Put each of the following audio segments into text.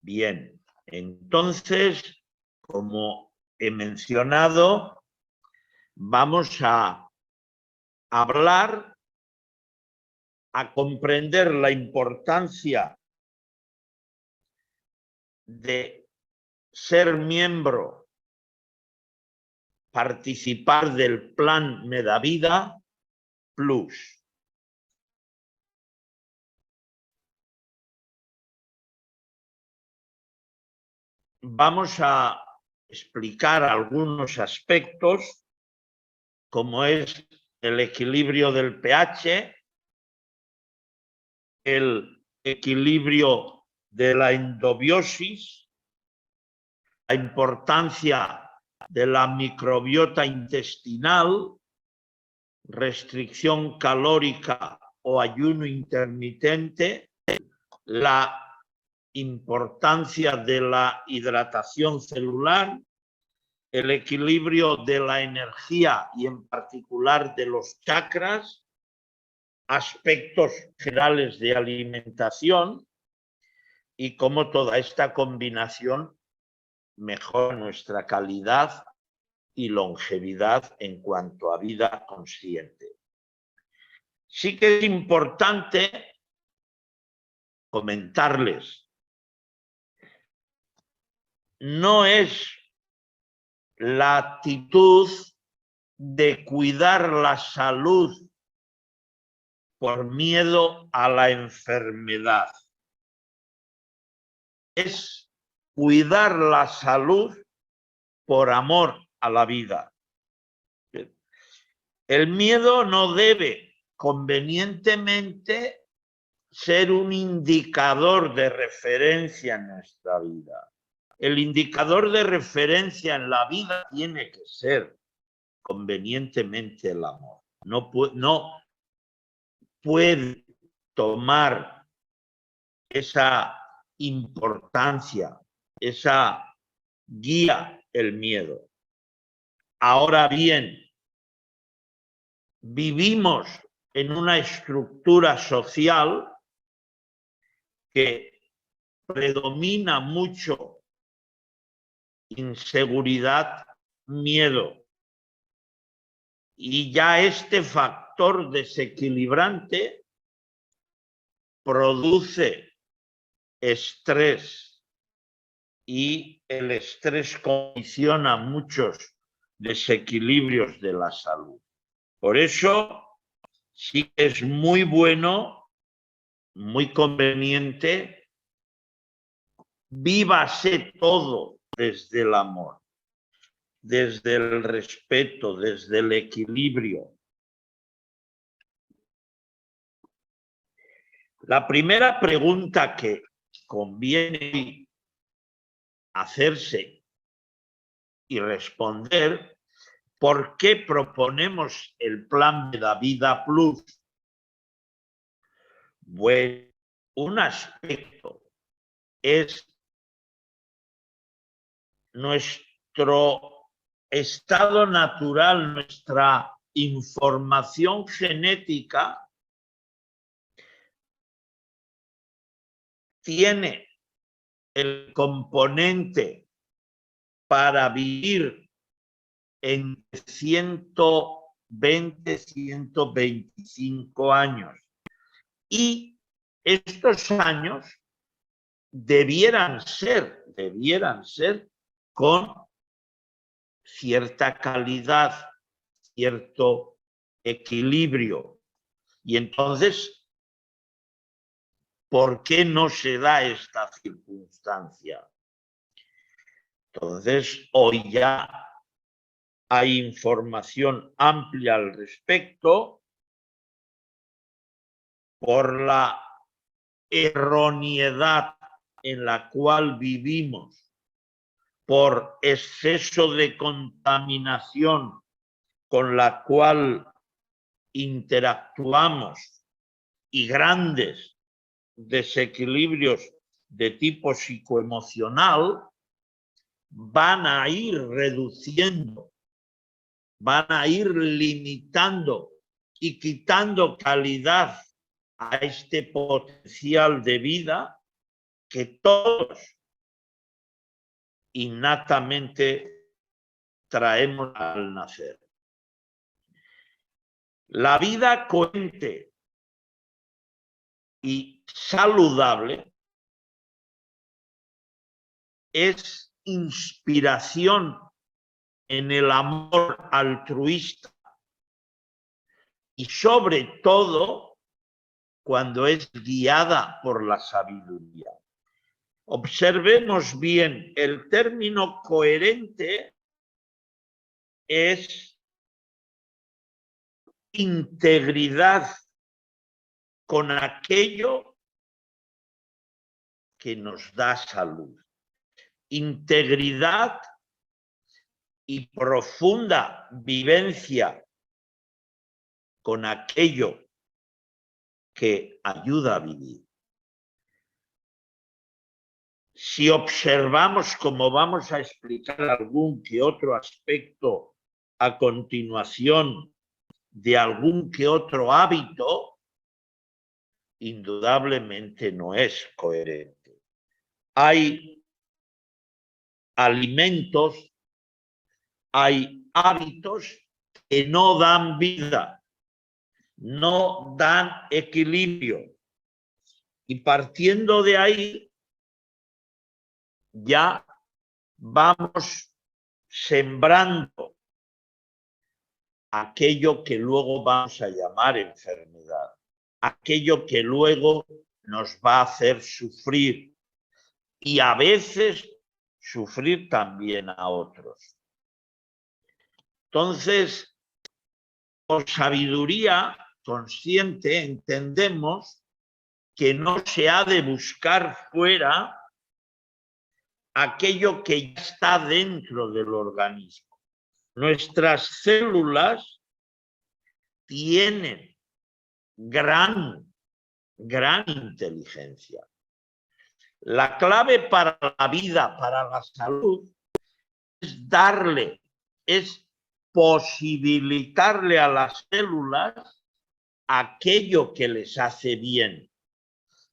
Bien, entonces, como he mencionado, vamos a hablar, a comprender la importancia de ser miembro, participar del Plan Medavida Plus. Vamos a explicar algunos aspectos, como es el equilibrio del pH, el equilibrio de la endobiosis, la importancia de la microbiota intestinal, restricción calórica o ayuno intermitente, la importancia de la hidratación celular, el equilibrio de la energía y en particular de los chakras, aspectos generales de alimentación y cómo toda esta combinación mejora nuestra calidad y longevidad en cuanto a vida consciente. Sí que es importante comentarles, no es la actitud de cuidar la salud por miedo a la enfermedad. Es cuidar la salud por amor a la vida. El miedo no debe convenientemente ser un indicador de referencia en nuestra vida. El indicador de referencia en la vida tiene que ser convenientemente el amor. No puede tomar esa importancia, esa guía el miedo. Ahora bien, vivimos en una estructura social que predomina mucho inseguridad, miedo. Y ya este factor desequilibrante produce estrés y el estrés condiciona muchos desequilibrios de la salud. Por eso sí que es muy bueno, muy conveniente, vívase todo desde el amor, desde el respeto, desde el equilibrio. La primera pregunta que conviene hacerse y responder: ¿por qué proponemos el Plan Medavida Plus? Bueno, un aspecto es nuestro estado natural, nuestra información genética tiene el componente para vivir en 120, 125 años. Y estos años debieran ser con cierta calidad, cierto equilibrio. Y entonces, ¿por qué no se da esta circunstancia? Entonces, hoy ya hay información amplia al respecto por la erroneidad en la cual vivimos, por exceso de contaminación con la cual interactuamos y grandes desequilibrios de tipo psicoemocional, van a ir reduciendo, van a ir limitando y quitando calidad a este potencial de vida que todos innatamente traemos al nacer. La vida coherente y saludable es inspiración en el amor altruista y sobre todo cuando es guiada por la sabiduría. Observemos bien, el término coherente es integridad con aquello que nos da salud. Integridad y profunda vivencia con aquello que ayuda a vivir. Si observamos, como vamos a explicar algún que otro aspecto a continuación de algún que otro hábito, indudablemente no es coherente. Hay alimentos, hay hábitos que no dan vida, no dan equilibrio. Y partiendo de ahí, ya vamos sembrando aquello que luego vamos a llamar enfermedad, aquello que luego nos va a hacer sufrir y a veces sufrir también a otros. Entonces, por sabiduría consciente entendemos que no se ha de buscar fuera aquello que ya está dentro del organismo. Nuestras células tienen gran inteligencia. La clave para la vida, para la salud, es darle, es posibilitarle a las células aquello que les hace bien.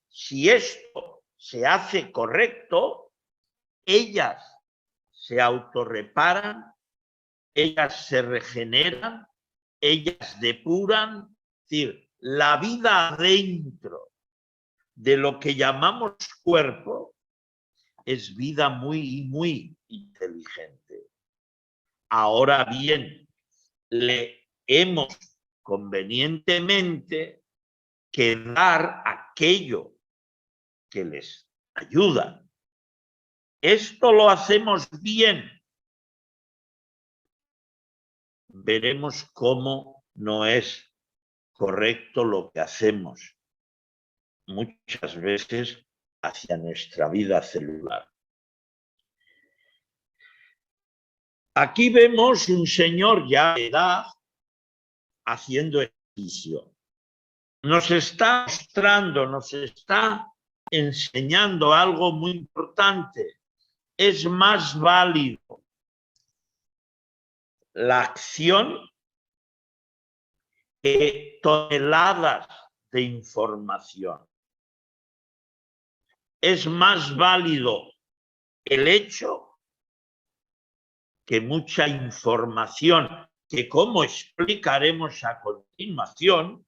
Si esto se hace correcto, ellas se autorreparan, ellas se regeneran, ellas depuran. Es decir, la vida dentro de lo que llamamos cuerpo es vida muy inteligente. Ahora bien, le hemos convenientemente que dar aquello que les ayuda. Esto lo hacemos bien. Veremos cómo no es correcto lo que hacemos muchas veces hacia nuestra vida celular. Aquí vemos un señor ya de edad haciendo ejercicio. Nos está mostrando, nos está enseñando algo muy importante. Es más válido la acción que toneladas de información. Es más válido el hecho que mucha información, que como explicaremos a continuación,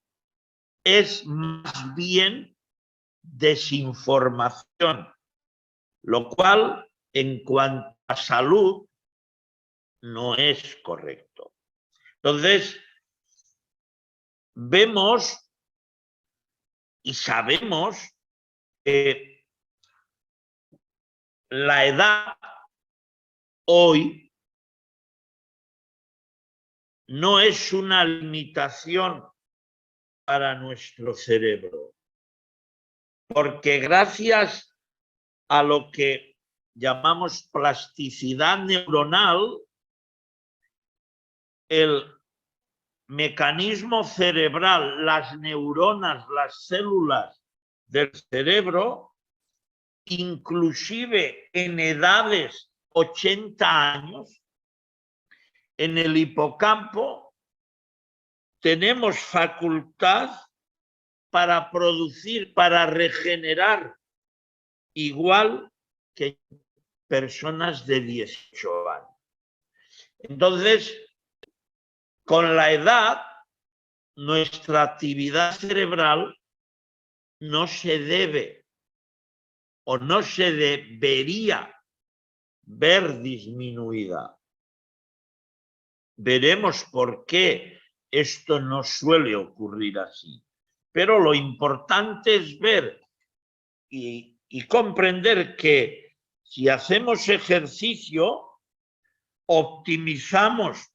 es más bien desinformación, lo cual en cuanto a salud no es correcto. Entonces, vemos y sabemos que la edad hoy no es una limitación para nuestro cerebro, porque gracias a lo que llamamos plasticidad neuronal, el mecanismo cerebral, las neuronas, las células del cerebro, inclusive en edades 80 años, en el hipocampo tenemos facultad para producir, para regenerar igual que personas de 18 años. Entonces, con la edad, nuestra actividad cerebral no se debe o no se debería ver disminuida. Veremos por qué esto no suele ocurrir así. Pero lo importante es ver y comprender que si hacemos ejercicio, optimizamos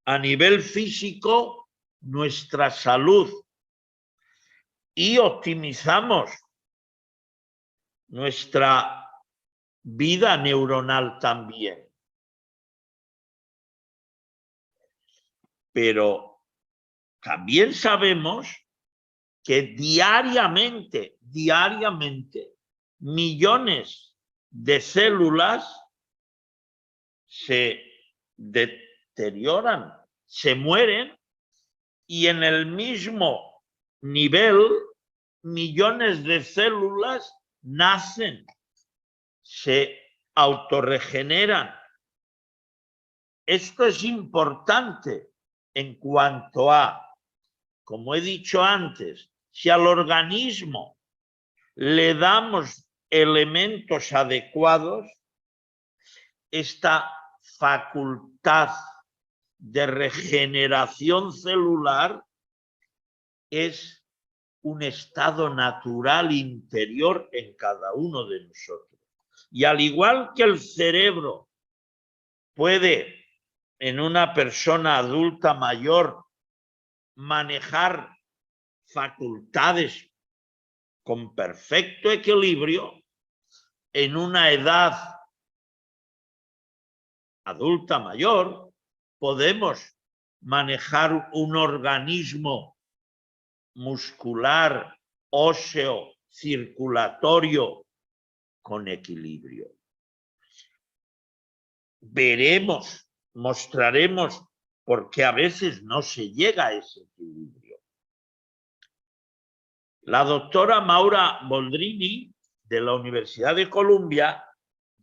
a nivel físico nuestra salud y optimizamos nuestra vida neuronal también. Pero también sabemos que diariamente, millones de células se deterioran, se mueren, y en el mismo nivel millones de células nacen, se autorregeneran. Esto es importante en cuanto a, como he dicho antes, si al organismo le damos elementos adecuados, esta facultad de regeneración celular es un estado natural interior en cada uno de nosotros. Y al igual que el cerebro puede, en una persona adulta mayor, manejar facultades con perfecto equilibrio, en una edad adulta mayor podemos manejar un organismo muscular, óseo, circulatorio con equilibrio. Veremos, mostraremos por qué a veces no se llega a ese equilibrio. La doctora Maura Boldrini, de la Universidad de Columbia,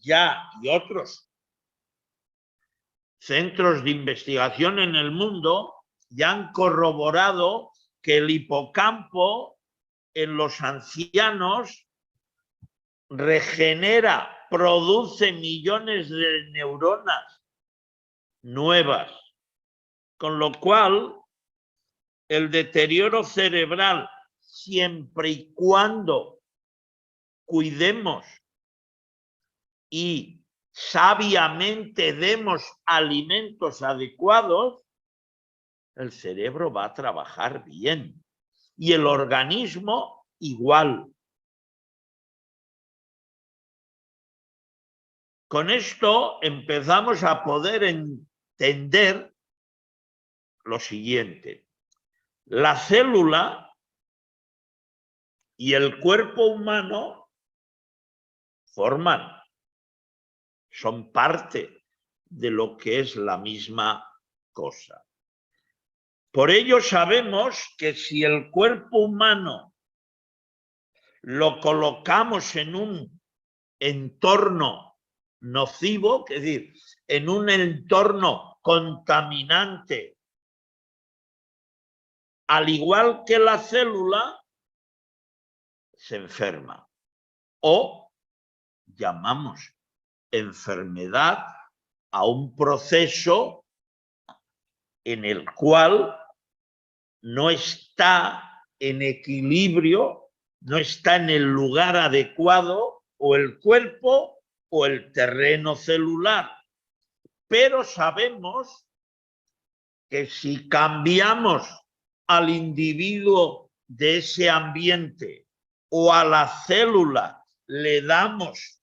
y otros centros de investigación en el mundo ya han corroborado que el hipocampo en los ancianos regenera, produce millones de neuronas nuevas, con lo cual el deterioro cerebral, siempre y cuando cuidemos y sabiamente demos alimentos adecuados, el cerebro va a trabajar bien y el organismo igual. Con esto empezamos a poder entender lo siguiente. La célula y el cuerpo humano son parte de lo que es la misma cosa. Por ello sabemos que si el cuerpo humano lo colocamos en un entorno nocivo, es decir, en un entorno contaminante, al igual que la célula, se enferma. O llamamos enfermedad a un proceso en el cual no está en equilibrio, no está en el lugar adecuado o el cuerpo o el terreno celular. Pero sabemos que si cambiamos al individuo de ese ambiente o a la célula le damos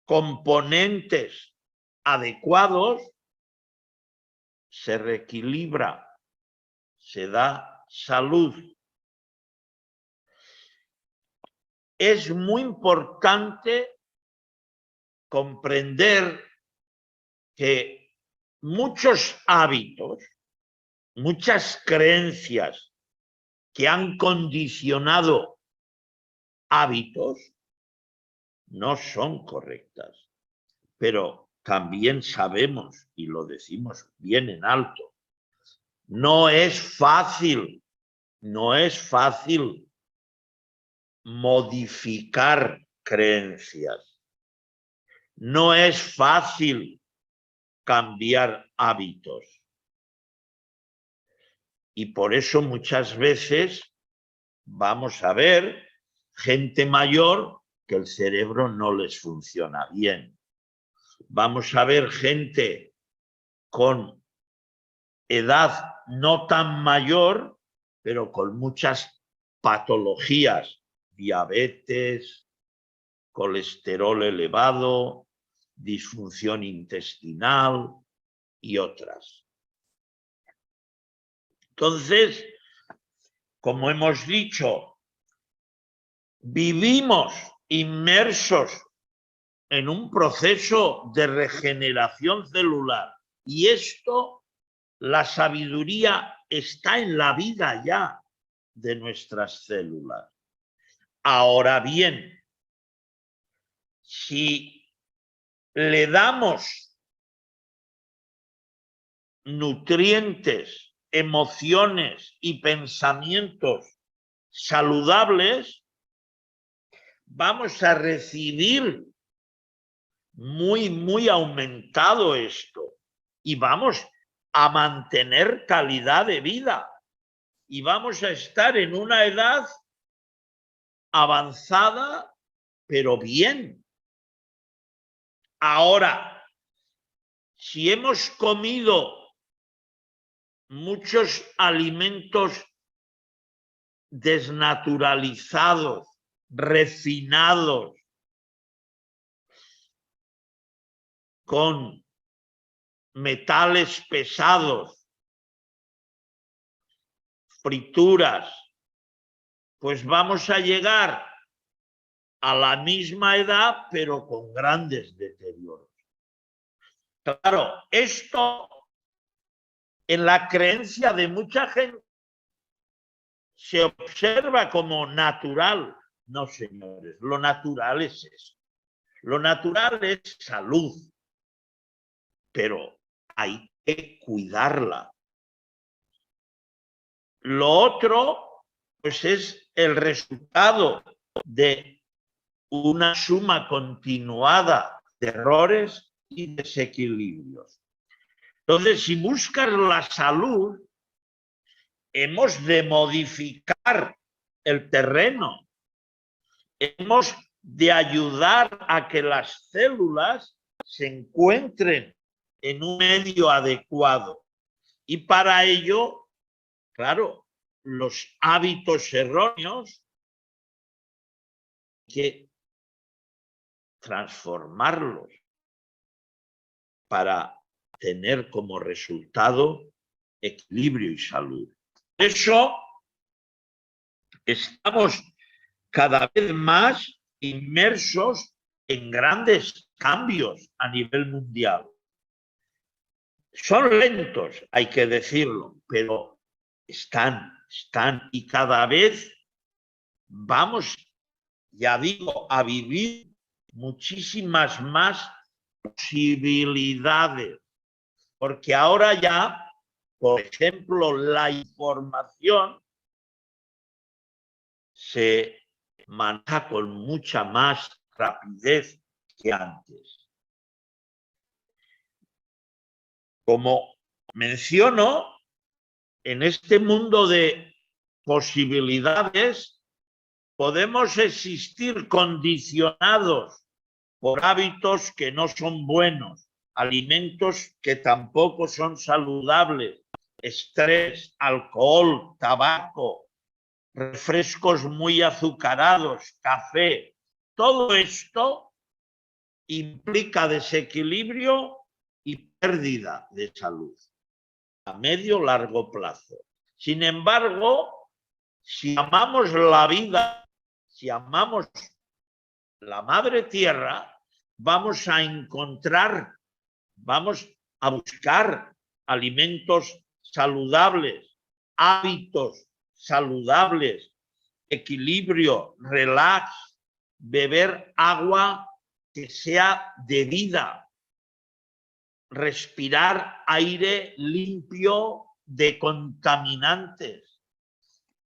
componentes adecuados, se reequilibra, se da salud. Es muy importante comprender que muchos hábitos, muchas creencias que han condicionado hábitos, no son correctas. Pero también sabemos, y lo decimos bien en alto, no es fácil modificar creencias. No es fácil cambiar hábitos. Y por eso muchas veces vamos a ver gente mayor que el cerebro no les funciona bien. Vamos a ver gente con edad no tan mayor, pero con muchas patologías, diabetes, colesterol elevado, disfunción intestinal y otras. Entonces, como hemos dicho, vivimos inmersos en un proceso de regeneración celular y esto, la sabiduría está en la vida ya de nuestras células. Ahora bien, si le damos nutrientes, emociones y pensamientos saludables, vamos a recibir muy aumentado esto y vamos a mantener calidad de vida y vamos a estar en una edad avanzada, pero bien. Ahora, si hemos comido muchos alimentos desnaturalizados, refinados, con metales pesados, frituras, pues vamos a llegar a la misma edad, pero con grandes deterioros. Claro, esto en la creencia de mucha gente se observa como natural. No, señores, lo natural es eso. Lo natural es salud, pero hay que cuidarla. Lo otro, pues es el resultado de una suma continuada de errores y desequilibrios. Entonces, si buscas la salud, hemos de modificar el terreno. Hemos de ayudar a que las células se encuentren en un medio adecuado. Y para ello, claro, los hábitos erróneos hay que transformarlos para tener como resultado equilibrio y salud. Por eso estamos cada vez más inmersos en grandes cambios a nivel mundial. Son lentos, hay que decirlo, pero están y cada vez vamos, ya digo, a vivir muchísimas más posibilidades, porque ahora ya, por ejemplo, la información se maneja con mucha más rapidez que antes. Como menciono, en este mundo de posibilidades podemos existir condicionados por hábitos que no son buenos, alimentos que tampoco son saludables, estrés, alcohol, tabaco, refrescos muy azucarados, café. Todo esto implica desequilibrio y pérdida de salud a medio o largo plazo. Sin embargo, si amamos la vida, si amamos la madre tierra, vamos a encontrar, vamos a buscar alimentos saludables, hábitos saludables, equilibrio, relax, beber agua que sea de vida, respirar aire limpio de contaminantes,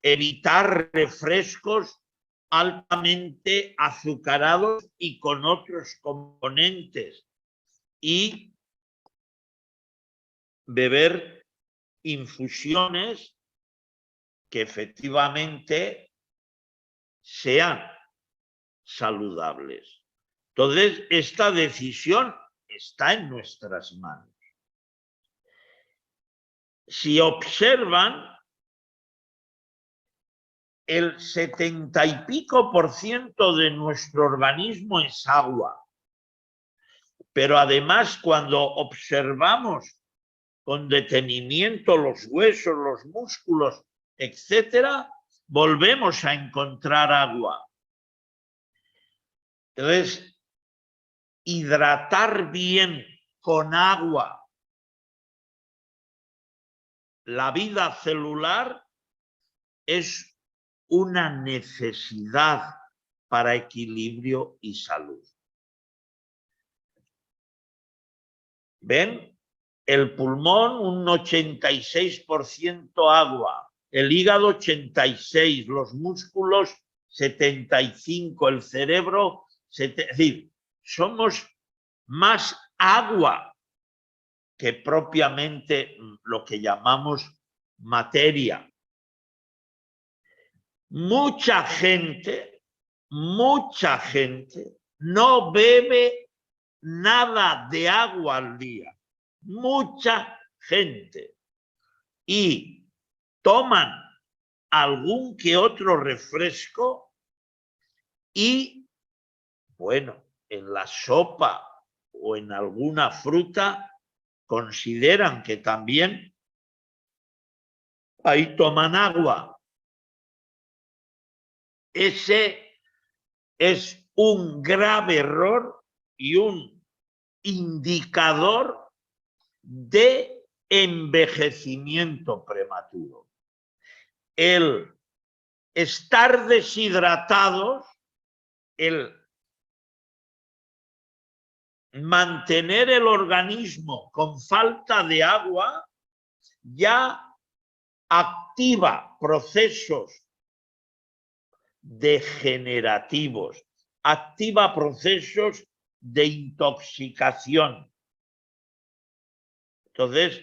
evitar refrescos altamente azucarados y con otros componentes y beber infusiones que efectivamente sean saludables. Entonces, esta decisión está en nuestras manos. Si observan, el 70 y pico % de nuestro organismo es agua. Pero además, cuando observamos con detenimiento los huesos, los músculos, etcétera, volvemos a encontrar agua. Entonces, hidratar bien con agua la vida celular es una necesidad para equilibrio y salud. ¿Ven? El pulmón un 86% agua, el hígado 86%, los músculos 75%, el cerebro, es decir, somos más agua que propiamente lo que llamamos materia. Mucha gente no bebe nada de agua al día. Mucha gente. Y toman algún que otro refresco y, bueno, en la sopa o en alguna fruta consideran que también ahí toman agua. Ese es un grave error y un indicador de envejecimiento prematuro. El estar deshidratados, el mantener el organismo con falta de agua, ya activa procesos degenerativos, activa procesos de intoxicación. Entonces,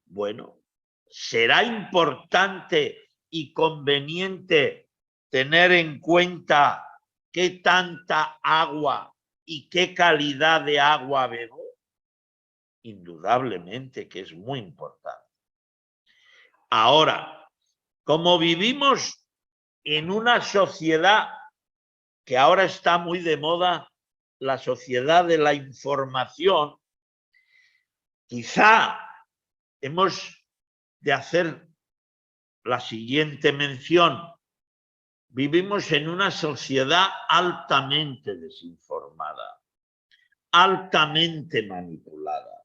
bueno, será importante y conveniente tener en cuenta qué tanta agua y qué calidad de agua bebo. Indudablemente que es muy importante. Ahora, como vivimos en una sociedad que ahora está muy de moda, la sociedad de la información, quizá hemos de hacer la siguiente mención. Vivimos en una sociedad altamente desinformada, altamente manipulada.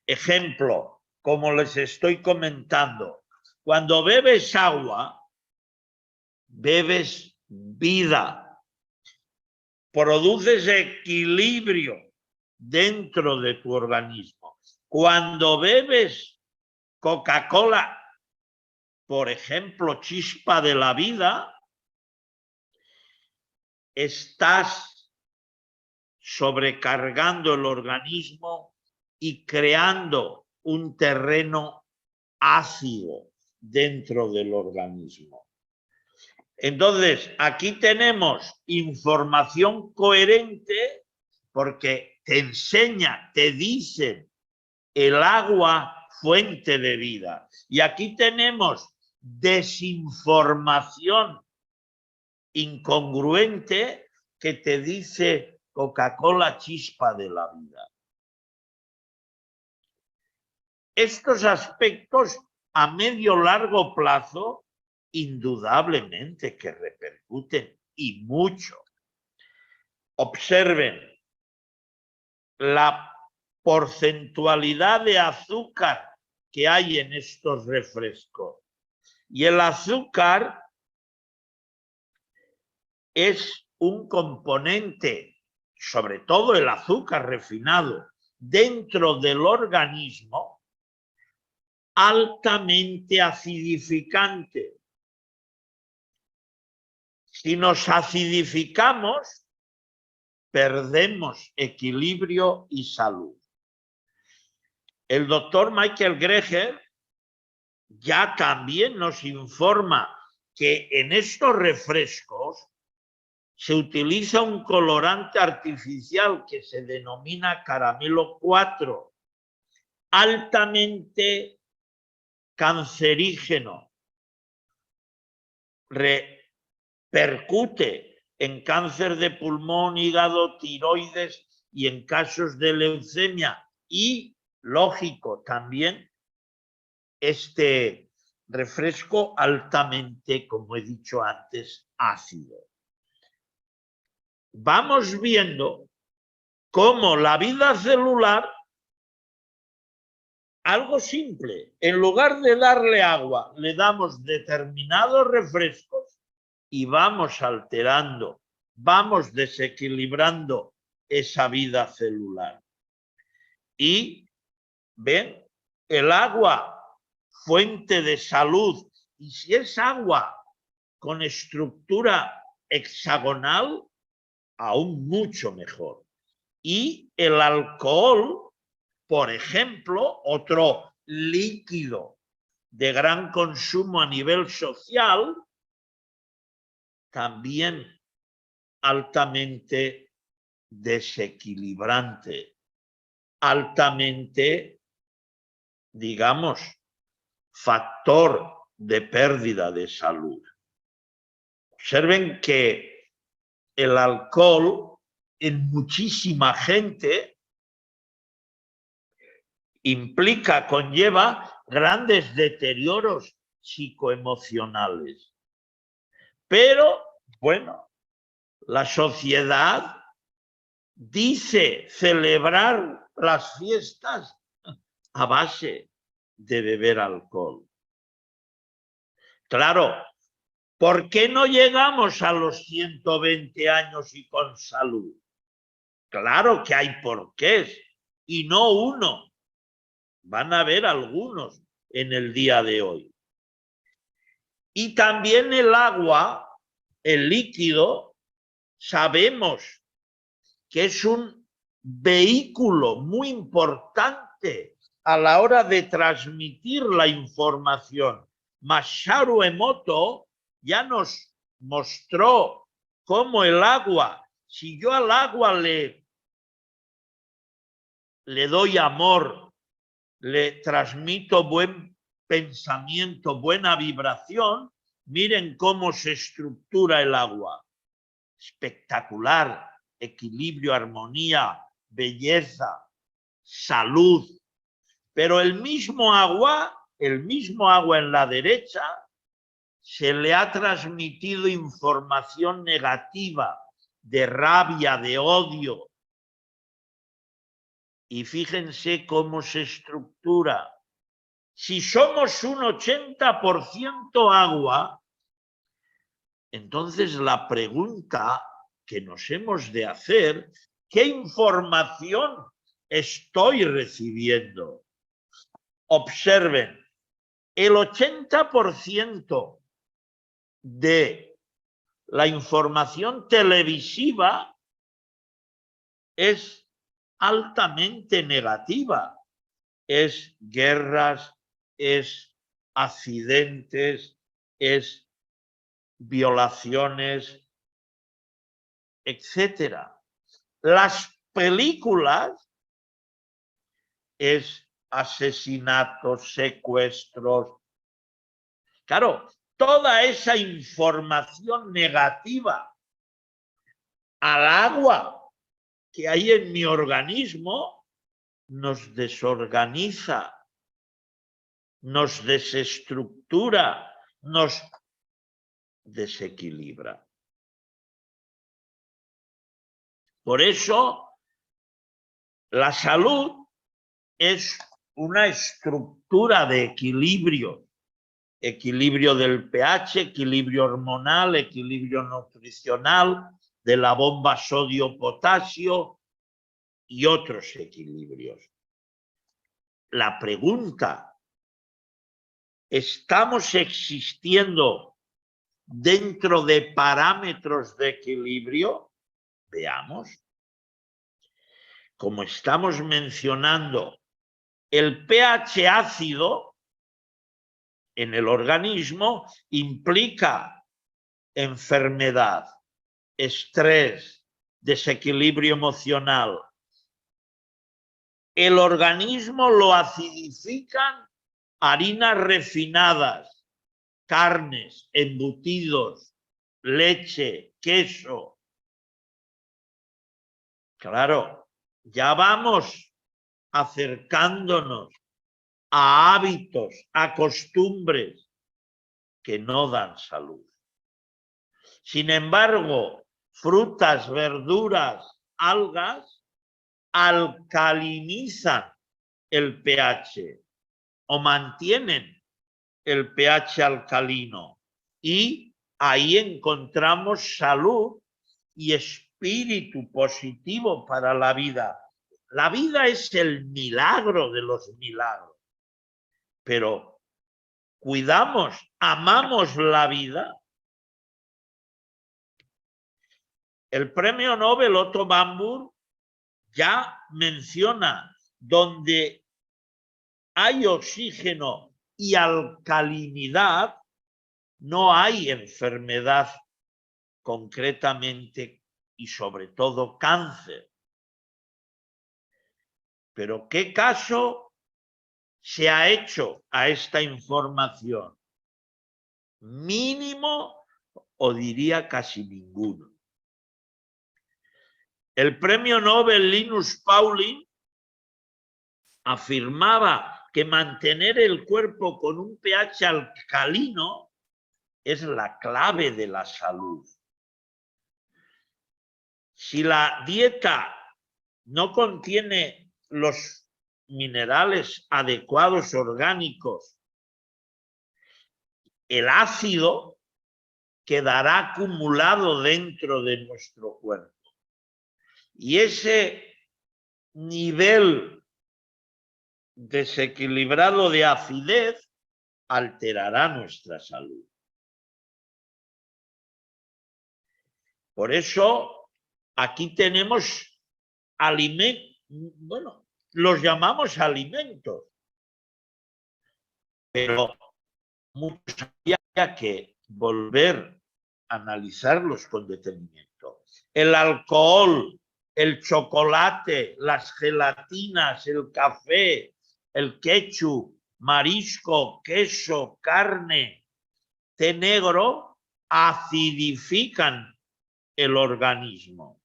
Ejemplo, como les estoy comentando, cuando bebes agua, bebes vida, produces equilibrio dentro de tu organismo. Cuando bebes Coca-Cola, por ejemplo, Chispa de la Vida, estás sobrecargando el organismo y creando un terreno ácido dentro del organismo. Entonces, aquí tenemos información coherente porque te enseña, te dice el agua fuente de vida. Y aquí tenemos desinformación incongruente que te dice Coca-Cola Chispa de la Vida. Estos aspectos a medio largo plazo indudablemente que repercuten y mucho. Observen la porcentualidad de azúcar que hay en estos refrescos. Y el azúcar es un componente, sobre todo el azúcar refinado, dentro del organismo, altamente acidificante. Si nos acidificamos, perdemos equilibrio y salud. El doctor Michael Greger ya también nos informa que en estos refrescos se utiliza un colorante artificial que se denomina caramelo 4, altamente cancerígeno. Repercute en cáncer de pulmón, hígado, tiroides y en casos de leucemia. Y, lógico, también este refresco altamente, como he dicho antes, ácido. Vamos viendo cómo la vida celular, algo simple, en lugar de darle agua, le damos determinados refrescos y vamos alterando, vamos desequilibrando esa vida celular. Y, ven, el agua, fuente de salud, y si es agua con estructura hexagonal, aún mucho mejor. Y el alcohol, por ejemplo, otro líquido de gran consumo a nivel social, también altamente desequilibrante, altamente, digamos, factor de pérdida de salud. Observen que el alcohol en muchísima gente implica, conlleva grandes deterioros psicoemocionales. Pero, bueno, la sociedad dice celebrar las fiestas a base de beber alcohol. Claro, ¿por qué no llegamos a los 120 años y con salud? Claro que hay porqués, y no uno. Van a haber algunos en el día de hoy. Y también el agua, el líquido, sabemos que es un vehículo muy importante a la hora de transmitir la información. Masaru Emoto ya nos mostró cómo el agua, si yo al agua le doy amor, le transmito buen pensamiento, buena vibración, miren cómo se estructura el agua. Espectacular, equilibrio, armonía, belleza, salud. Pero el mismo agua en la derecha, se le ha transmitido información negativa, de rabia, de odio. Y fíjense cómo se estructura. Si somos un 80% agua, entonces la pregunta que nos hemos de hacer, ¿qué información estoy recibiendo? Observen, el 80% de la información televisiva es altamente negativa. Es guerras, es accidentes, es violaciones, etcétera. Las películas es asesinatos, secuestros. Claro, toda esa información negativa al agua que hay en mi organismo nos desorganiza, nos desestructura, nos desequilibra. Por eso, la salud es una estructura de equilibrio. Equilibrio del pH, equilibrio hormonal, equilibrio nutricional, de la bomba sodio-potasio y otros equilibrios. La pregunta, ¿estamos existiendo dentro de parámetros de equilibrio? Veamos. Como estamos mencionando, el pH ácido en el organismo implica enfermedad, estrés, desequilibrio emocional. El organismo lo acidifican harinas refinadas, carnes, embutidos, leche, queso. Claro, ya vamos acercándonos a hábitos, a costumbres que no dan salud. Sin embargo, frutas, verduras, algas alcalinizan el pH o mantienen el pH alcalino y ahí encontramos salud y espíritu positivo para la vida. La vida es el milagro de los milagros, pero cuidamos, amamos la vida. El premio Nobel Otto Warburg ya menciona donde hay oxígeno y alcalinidad, no hay enfermedad concretamente y sobre todo cáncer. Pero ¿qué caso se ha hecho a esta información? Mínimo o diría casi ninguno. El premio Nobel Linus Pauling afirmaba que mantener el cuerpo con un pH alcalino es la clave de la salud. Si la dieta no contiene los minerales adecuados orgánicos, el ácido quedará acumulado dentro de nuestro cuerpo. Y ese nivel desequilibrado de acidez alterará nuestra salud. Por eso aquí tenemos alimentos, bueno, los llamamos alimentos, pero muchos había que volver a analizarlos con detenimiento. El alcohol, el chocolate, las gelatinas, el café, el ketchup, marisco, queso, carne, té negro, acidifican el organismo,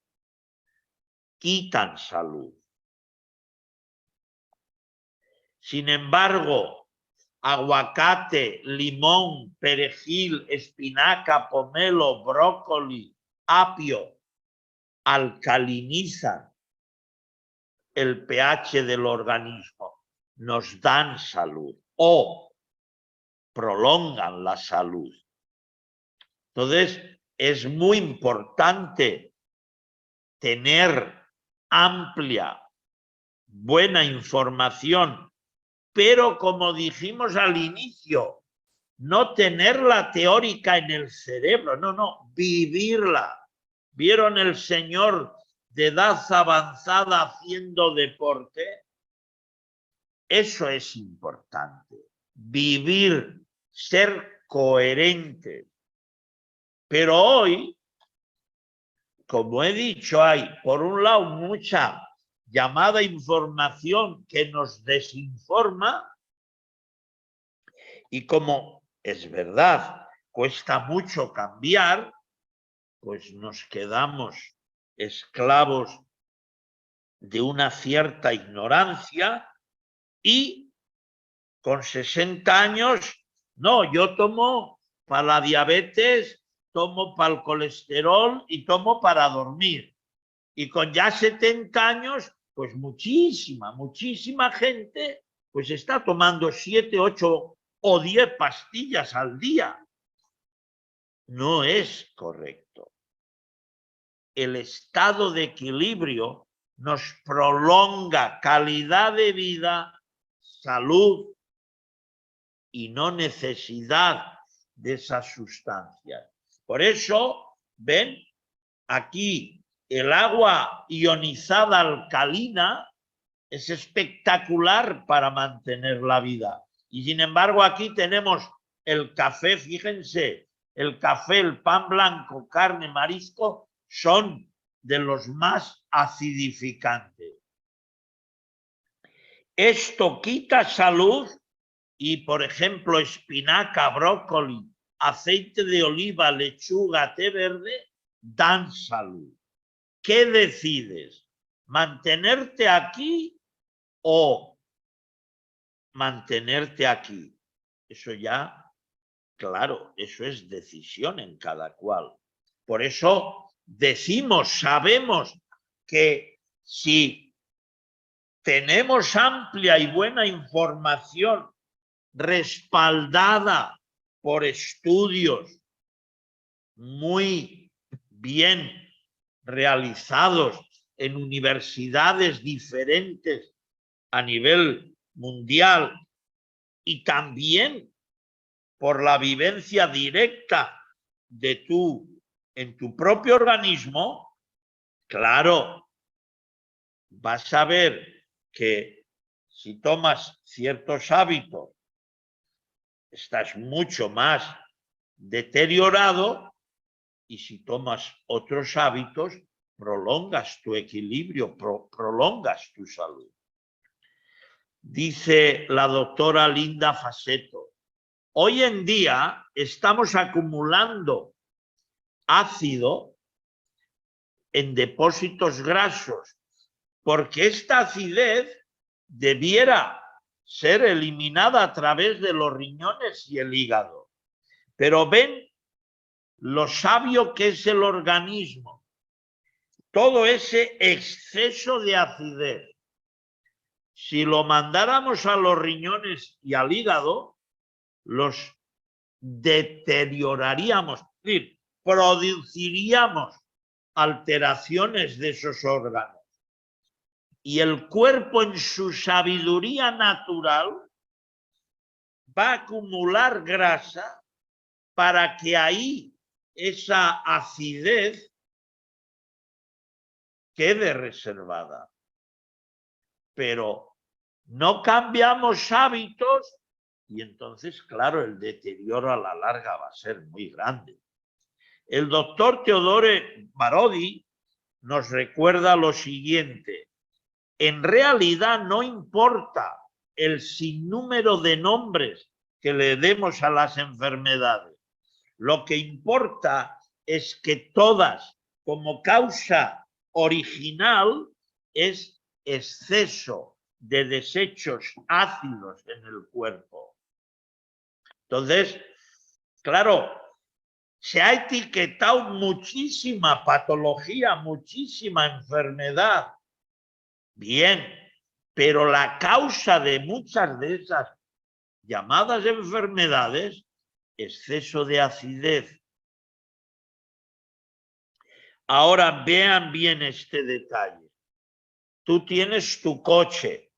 quitan salud. Sin embargo, aguacate, limón, perejil, espinaca, pomelo, brócoli, apio, alcalinizan el pH del organismo, nos dan salud o prolongan la salud. Entonces, es muy importante tener amplia, buena información, pero como dijimos al inicio, no tenerla teórica en el cerebro, no, vivirla. ¿Vieron el señor de edad avanzada haciendo deporte? Eso es importante. Vivir, ser coherente. Pero hoy, como he dicho, hay por un lado mucha llamada información que nos desinforma y como es verdad, cuesta mucho cambiar, pues nos quedamos esclavos de una cierta ignorancia y con 60 años, no, yo tomo para la diabetes, tomo para el colesterol y tomo para dormir. Y con ya 70 años, pues muchísima gente pues está tomando 7, 8 o 10 pastillas al día. No es correcto. el estado de equilibrio nos prolonga calidad de vida, salud y no necesidad de esas sustancias. Por eso, ven, aquí el agua ionizada alcalina es espectacular para mantener la vida. Y sin embargo, aquí tenemos el café, fíjense, el café, el pan blanco, carne, marisco, son de los más acidificantes. Esto quita salud y, por ejemplo, espinaca, brócoli, aceite de oliva, lechuga, té verde, dan salud. ¿Qué decides? ¿Mantenerte aquí o mantenerte aquí? Eso ya, claro, eso es decisión en cada cual. Por eso decimos, sabemos que si tenemos amplia y buena información respaldada por estudios muy bien realizados en universidades diferentes a nivel mundial y también por la vivencia directa de tú en tu propio organismo, claro, vas a ver que si tomas ciertos hábitos, estás mucho más deteriorado y si tomas otros hábitos, prolongas tu equilibrio, prolongas tu salud. Dice la doctora Linda Faceto, hoy en día estamos acumulando ácido en depósitos grasos porque esta acidez debiera ser eliminada a través de los riñones y el hígado. Pero ven lo sabio que es el organismo. Todo ese exceso de acidez, si lo mandáramos a los riñones y al hígado, los deterioraríamos, es decir, produciríamos alteraciones de esos órganos. Y el cuerpo en su sabiduría natural va a acumular grasa para que ahí esa acidez quede reservada. Pero no cambiamos hábitos y entonces, claro, el deterioro a la larga va a ser muy grande. El doctor Teodore Parodi nos recuerda lo siguiente. En realidad no importa el sinnúmero de nombres que le demos a las enfermedades. Lo que importa es que todas, como causa original, es exceso de desechos ácidos en el cuerpo. Entonces, claro, se ha etiquetado muchísima patología, muchísima enfermedad. Bien, pero la causa de muchas de esas llamadas enfermedades, exceso de acidez. Ahora vean bien este detalle. Tú tienes tu coche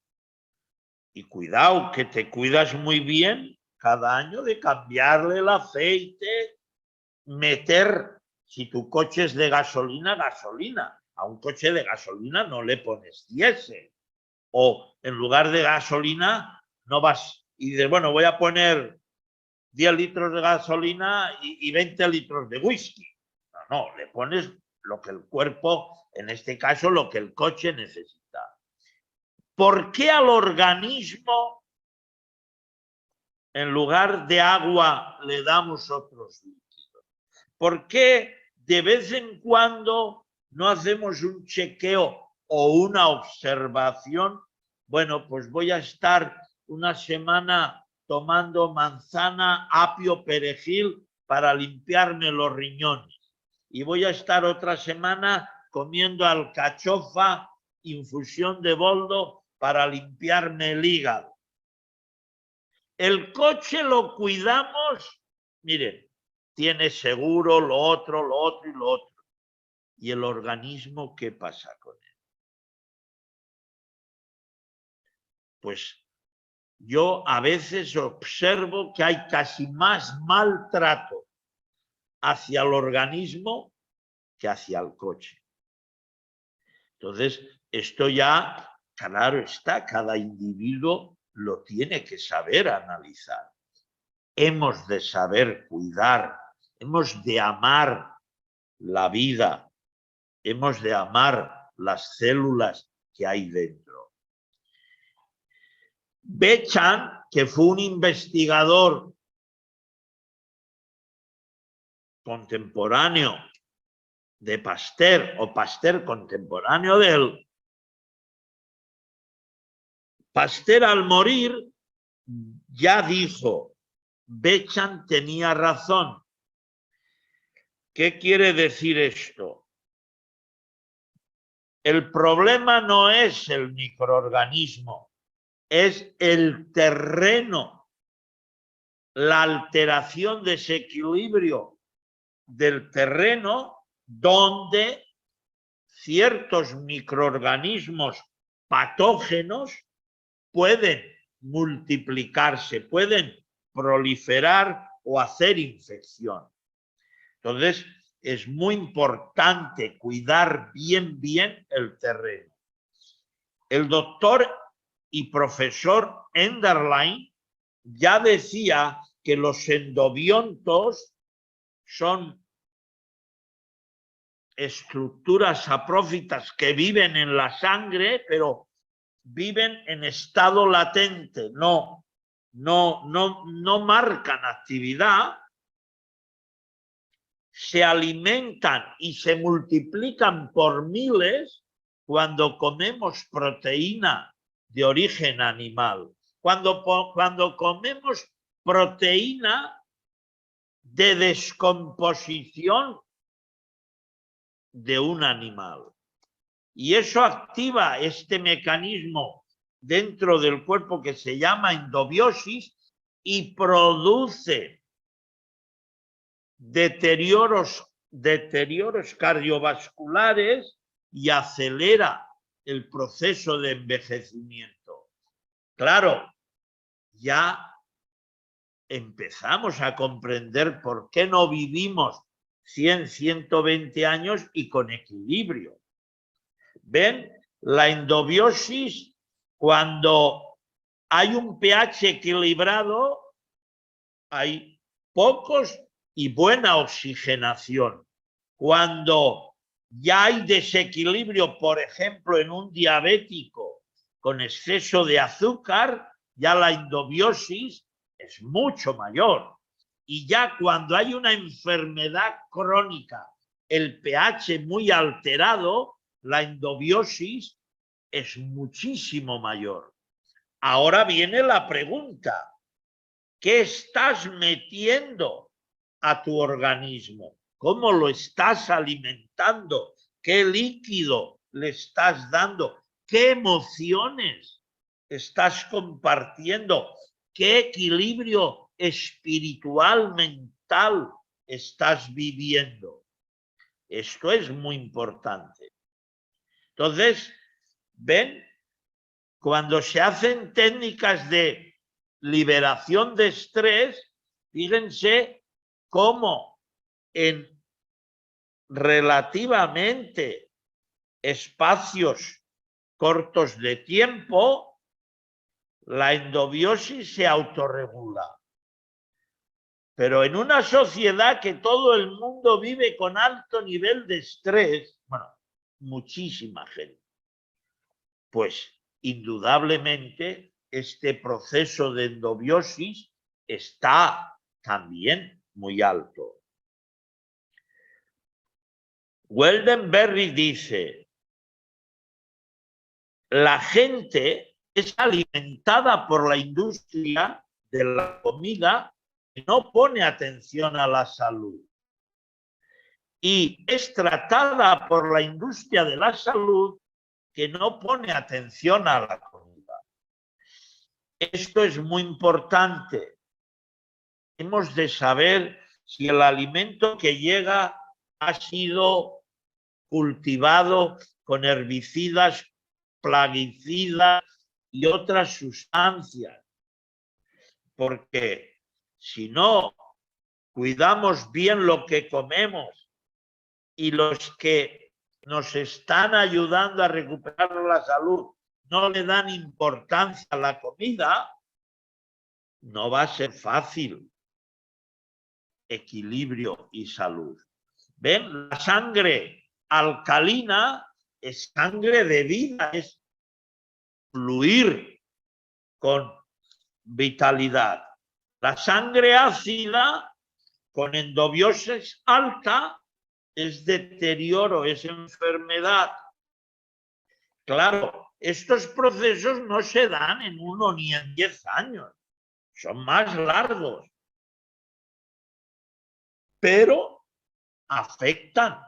y cuidado que te cuidas muy bien cada año de cambiarle el aceite, meter, si tu coche es de gasolina, gasolina. A un coche de gasolina no le pones diésel. O en lugar de gasolina no vas y dices, bueno, voy a poner 10 litros de gasolina y 20 litros de whisky. No, le pones lo que el cuerpo, en este caso, lo que el coche necesita. ¿Por qué al organismo, en lugar de agua, le damos otros líquidos? ¿Por qué de vez en cuando no hacemos un chequeo o una observación? Bueno, pues voy a estar una semana tomando manzana, apio, perejil para limpiarme los riñones. Y voy a estar otra semana comiendo alcachofa, infusión de boldo para limpiarme el hígado. El coche lo cuidamos, miren, tiene seguro, lo otro y lo otro. ¿Y el organismo qué pasa con él? Pues yo a veces observo que hay casi más maltrato hacia el organismo que hacia el coche. Entonces, esto ya, claro está, cada individuo lo tiene que saber analizar. Hemos de saber cuidar, hemos de amar la vida, hemos de amar las células que hay dentro. Bechamp, que fue un investigador contemporáneo de Pasteur, o Pasteur contemporáneo de él, Pasteur al morir ya dijo, Bechamp tenía razón. ¿Qué quiere decir esto? El problema no es el microorganismo, es el terreno, la alteración, desequilibrio del terreno donde ciertos microorganismos patógenos pueden multiplicarse, pueden proliferar o hacer infección. Entonces, es muy importante cuidar bien el terreno. El doctor y profesor Enderlein ya decía que los endobiontos son estructuras saprófitas que viven en la sangre, pero viven en estado latente, no marcan actividad, se alimentan y se multiplican por miles cuando comemos proteína de origen animal. Cuando comemos proteína de descomposición de un animal. Y eso activa este mecanismo dentro del cuerpo que se llama endobiosis y produce deterioros cardiovasculares y acelera el proceso de envejecimiento. Claro, ya empezamos a comprender por qué no vivimos 100, 120 años y con equilibrio. ¿Ven? La endobiosis, cuando hay un pH equilibrado, hay pocos y buena oxigenación. Cuando ya hay desequilibrio, por ejemplo, en un diabético con exceso de azúcar, ya la endobiosis es mucho mayor. Y ya cuando hay una enfermedad crónica, el pH muy alterado, la endobiosis es muchísimo mayor. Ahora viene la pregunta: ¿qué estás metiendo a tu organismo? ¿Cómo lo estás alimentando? ¿Qué líquido le estás dando? ¿Qué emociones estás compartiendo? ¿Qué equilibrio espiritual, mental estás viviendo? Esto es muy importante. Entonces, ¿ven? Cuando se hacen técnicas de liberación de estrés, fíjense cómo en relativamente espacios cortos de tiempo, la endobiosis se autorregula. Pero en una sociedad que todo el mundo vive con alto nivel de estrés, bueno, muchísima gente, pues indudablemente este proceso de endobiosis está también muy alto. Weldenberry dice: la gente es alimentada por la industria de la comida y no pone atención a la salud. Y es tratada por la industria de la salud que no pone atención a la comida. Esto es muy importante. Hemos de saber si el alimento que llega ha sido cultivado con herbicidas, plaguicidas y otras sustancias. Porque si no cuidamos bien lo que comemos y los que nos están ayudando a recuperar la salud no le dan importancia a la comida, no va a ser fácil equilibrio y salud. ¿Ven? La sangre alcalina es sangre de vida, es fluir con vitalidad. La sangre ácida con endobiosis alta es deterioro, es enfermedad. Claro, estos procesos no se dan en 1 ni en 10 años, son más largos, pero afectan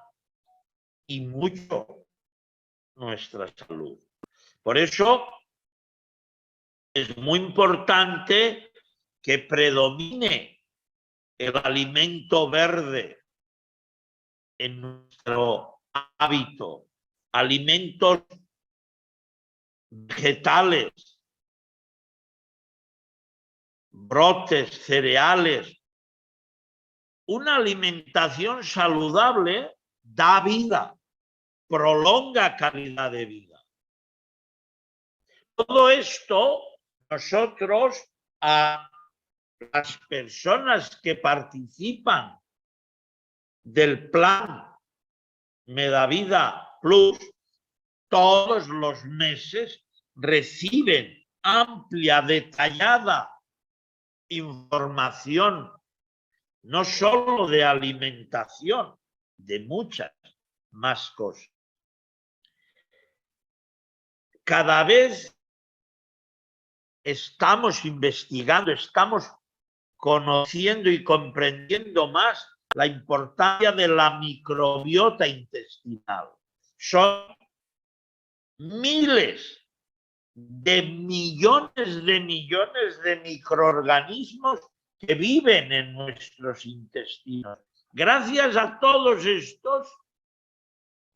y mucho nuestra salud. Por eso es muy importante que predomine el alimento verde en nuestro hábito, alimentos vegetales, brotes, cereales. Una alimentación saludable da vida, prolonga calidad de vida. Todo esto nosotros, a las personas que participan del plan Medavida Plus, todos los meses reciben amplia, detallada información, no solo de alimentación, de muchas más cosas. Cada vez estamos investigando, estamos conociendo y comprendiendo más la importancia de la microbiota intestinal. Son miles de millones de microorganismos que viven en nuestros intestinos. Gracias a todos estos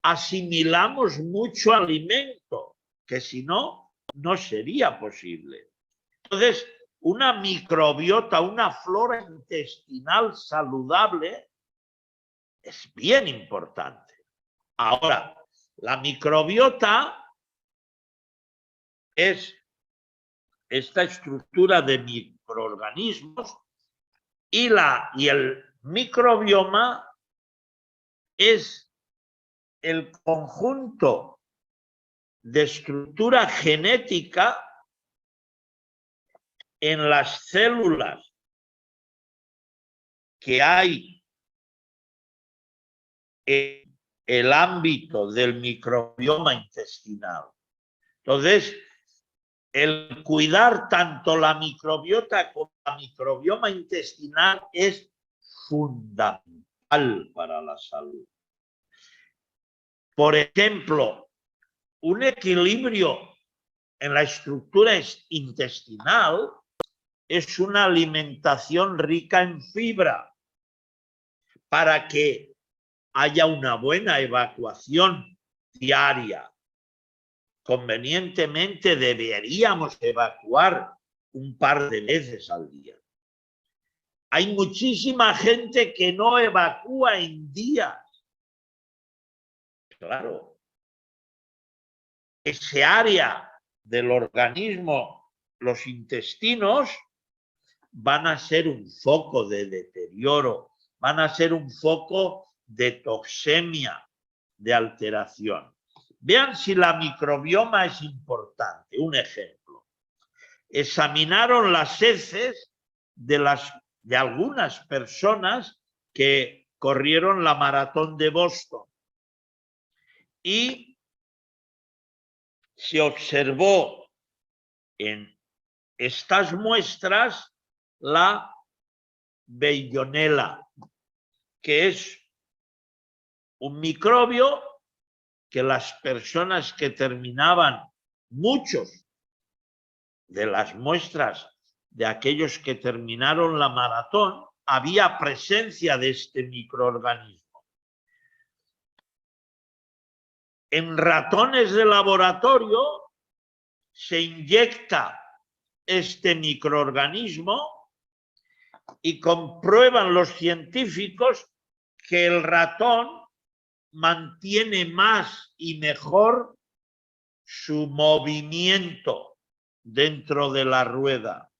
asimilamos mucho alimento, que si no, no sería posible. Entonces, una microbiota, una flora intestinal saludable es bien importante. Ahora, la microbiota es esta estructura de microorganismos y el microbioma es el conjunto de estructura genética en las células que hay en el ámbito del microbioma intestinal. Entonces, el cuidar tanto la microbiota como la microbioma intestinal es fundamental para la salud. Por ejemplo, un equilibrio en la estructura intestinal es una alimentación rica en fibra para que haya una buena evacuación diaria. Convenientemente deberíamos evacuar un par de veces al día. Hay muchísima gente que no evacúa en días. Claro, ese área del organismo, los intestinos, van a ser un foco de deterioro, van a ser un foco de toxemia, de alteración. Vean si la microbioma es importante. Un ejemplo. Examinaron las heces de algunas personas que corrieron la maratón de Boston y se observó en estas muestras la Bellonella, que es un microbio que las personas que terminaban, muchos de las muestras de aquellos que terminaron la maratón, había presencia de este microorganismo. En ratones de laboratorio se inyecta este microorganismo y comprueban los científicos que el ratón mantiene más y mejor su movimiento dentro de la rueda.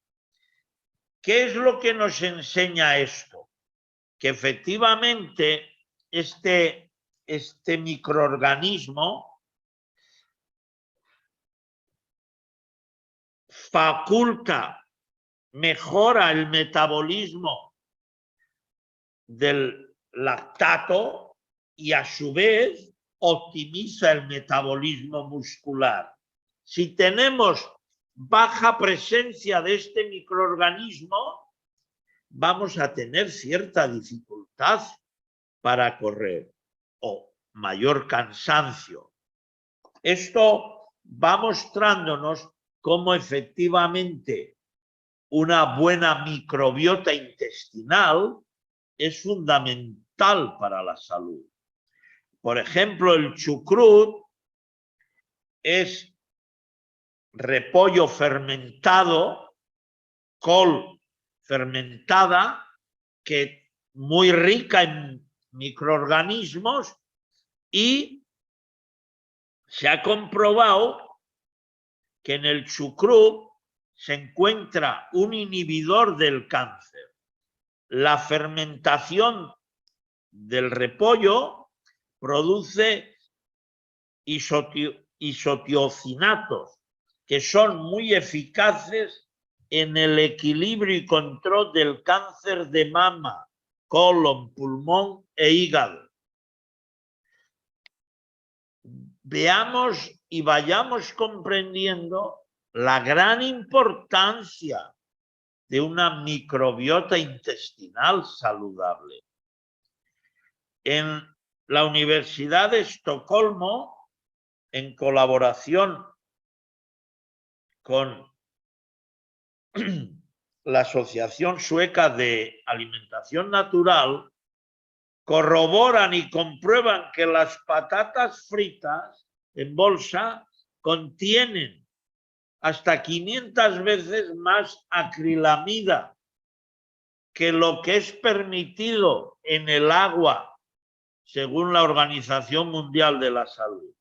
¿Qué es lo que nos enseña esto? Que efectivamente este microorganismo mejora el metabolismo del lactato y a su vez optimiza el metabolismo muscular. Si tenemos baja presencia de este microorganismo, vamos a tener cierta dificultad para correr o mayor cansancio. Esto va mostrándonos cómo efectivamente una buena microbiota intestinal es fundamental para la salud. Por ejemplo, el chucrut es repollo fermentado, col fermentada, que muy rica en microorganismos, y se ha comprobado que en el chucrut se encuentra un inhibidor del cáncer. La fermentación del repollo produce isotiocinatos, que son muy eficaces en el equilibrio y control del cáncer de mama, colon, pulmón e hígado. Veamos y vayamos comprendiendo la gran importancia de una microbiota intestinal saludable. En la Universidad de Estocolmo, en colaboración con la Asociación Sueca de Alimentación Natural, corroboran y comprueban que las patatas fritas en bolsa contienen hasta 500 veces más acrilamida que lo que es permitido en el agua, según la Organización Mundial de la Salud.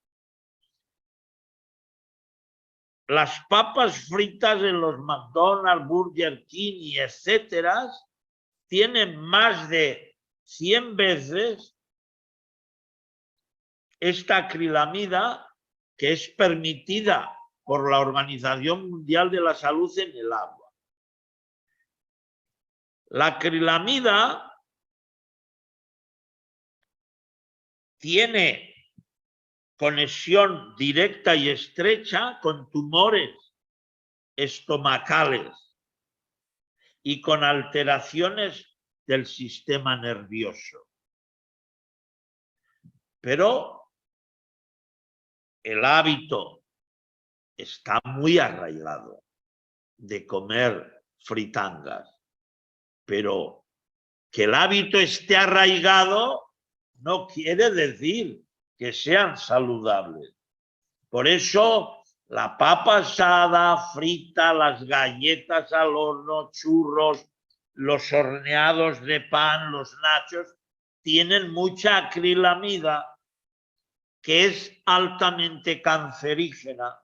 Las papas fritas en los McDonald's, Burger King y etcétera tienen más de 100 veces esta acrilamida que es permitida por la Organización Mundial de la Salud en el agua. La acrilamida tiene conexión directa y estrecha con tumores estomacales y con alteraciones del sistema nervioso. Pero el hábito está muy arraigado de comer fritangas, pero que el hábito esté arraigado no quiere decir que sean saludables. Por eso la papa asada, frita, las galletas al horno, churros, los horneados de pan, los nachos, tienen mucha acrilamida que es altamente cancerígena.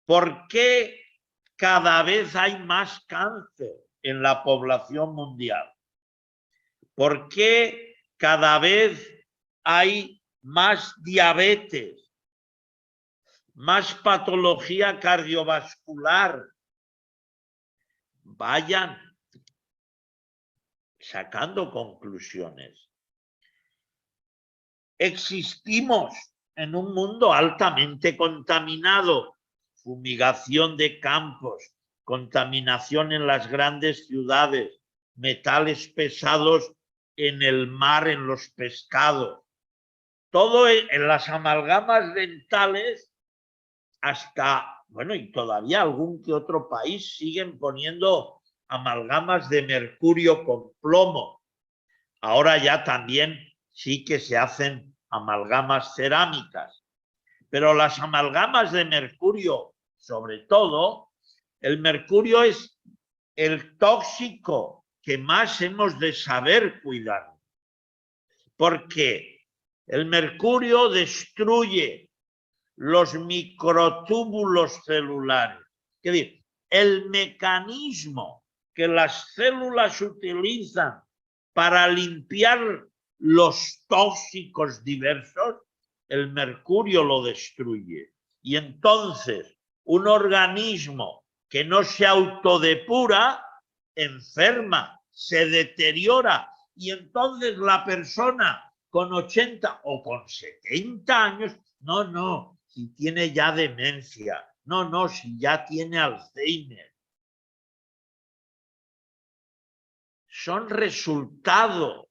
¿Por qué cada vez hay más cáncer en la población mundial? ¿Por qué cada vez hay más diabetes, más patología cardiovascular? Vayan sacando conclusiones. Existimos en un mundo altamente contaminado, fumigación de campos, contaminación en las grandes ciudades, metales pesados en el mar, en los pescados, todo en las amalgamas dentales, hasta, bueno, y todavía algún que otro país siguen poniendo amalgamas de mercurio con plomo. Ahora ya también sí que se hacen amalgamas cerámicas. Pero las amalgamas de mercurio, sobre todo, el mercurio es el tóxico que más hemos de saber cuidar. Porque el mercurio destruye los microtúbulos celulares. Es decir, el mecanismo que las células utilizan para limpiar los tóxicos diversos, el mercurio lo destruye. Y entonces, un organismo que no se autodepura, enferma, se deteriora. Y entonces la persona con 80 o con 70 años, no, si tiene ya demencia, no, si ya tiene Alzheimer. Son resultado.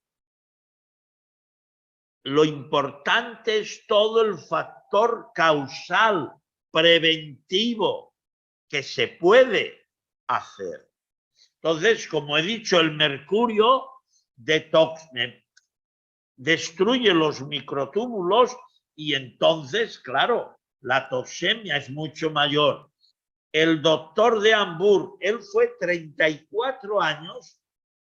Lo importante es todo el factor causal, preventivo, que se puede hacer. Entonces, como he dicho, el mercurio destruye los microtúbulos y entonces, claro, la toxemia es mucho mayor. El doctor de Hamburg, él fue 34 años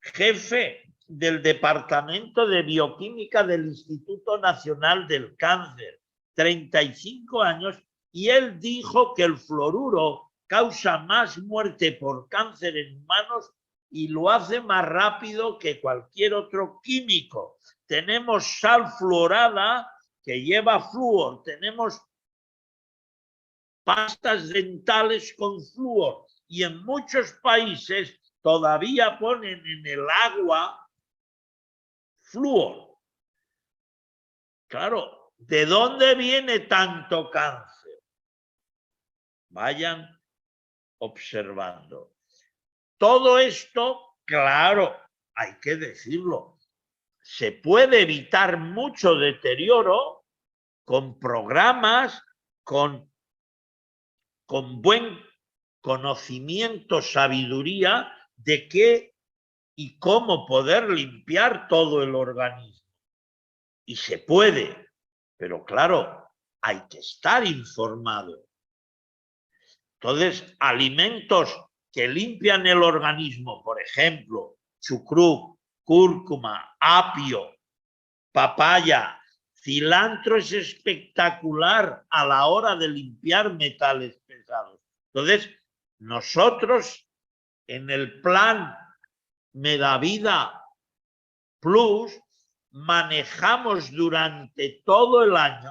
jefe del Departamento de Bioquímica del Instituto Nacional del Cáncer, 35 años, y él dijo que el fluoruro causa más muerte por cáncer en humanos y lo hace más rápido que cualquier otro químico. Tenemos sal fluorada que lleva flúor, tenemos pastas dentales con flúor y en muchos países todavía ponen en el agua flúor. Claro, ¿de dónde viene tanto cáncer? Vayan observando. Todo esto, claro, hay que decirlo, se puede evitar mucho deterioro con programas, con buen conocimiento, sabiduría de qué y cómo poder limpiar todo el organismo. Y se puede, pero claro, hay que estar informado. Entonces, alimentos que limpian el organismo, por ejemplo, chucrut, cúrcuma, apio, papaya, cilantro es espectacular a la hora de limpiar metales pesados. Entonces, nosotros en el plan Medavida Plus manejamos durante todo el año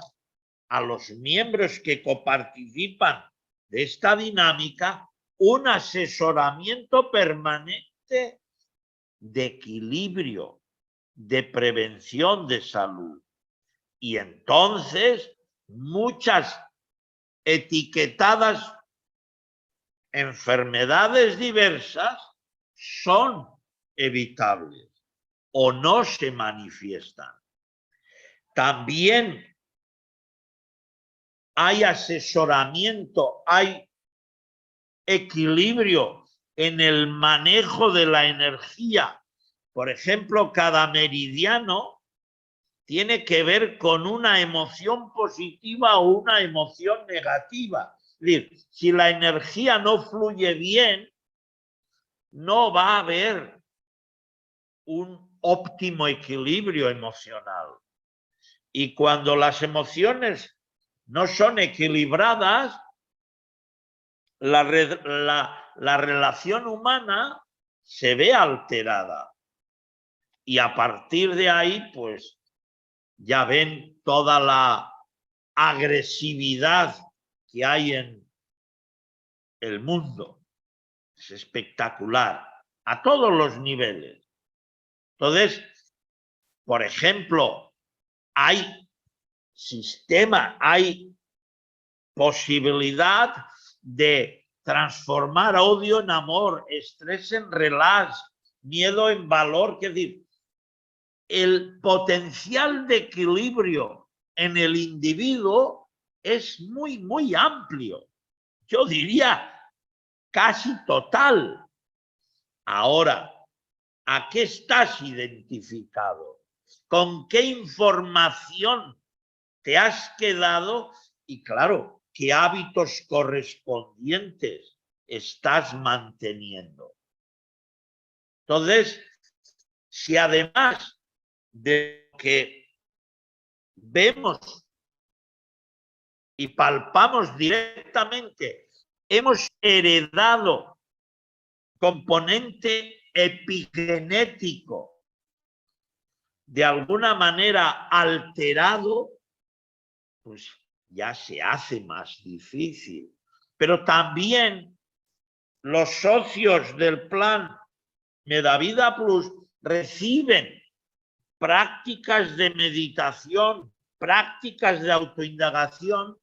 a los miembros que coparticipan de esta dinámica un asesoramiento permanente de equilibrio, de prevención de salud. Y entonces muchas etiquetadas enfermedades diversas son evitables o no se manifiestan. También hay asesoramiento, hay equilibrio en el manejo de la energía. Por ejemplo, cada meridiano tiene que ver con una emoción positiva o una emoción negativa. Es decir, si la energía no fluye bien, no va a haber un óptimo equilibrio emocional. Y cuando las emociones no son equilibradas, la relación humana se ve alterada. Y a partir de ahí, pues, ya ven toda la agresividad que hay en el mundo. Es espectacular, a todos los niveles. Entonces, por ejemplo, hay sistema, hay posibilidad de transformar odio en amor, estrés en relax, miedo en valor. Es decir, el potencial de equilibrio en el individuo es muy, muy amplio. Yo diría casi total. Ahora, ¿a qué estás identificado? con qué información te has quedado y, claro, qué hábitos correspondientes estás manteniendo. Entonces, si además de que vemos y palpamos directamente, hemos heredado componente epigenético de alguna manera alterado, pues ya se hace más difícil. Pero también los socios del plan Medavida Plus reciben prácticas de meditación, prácticas de autoindagación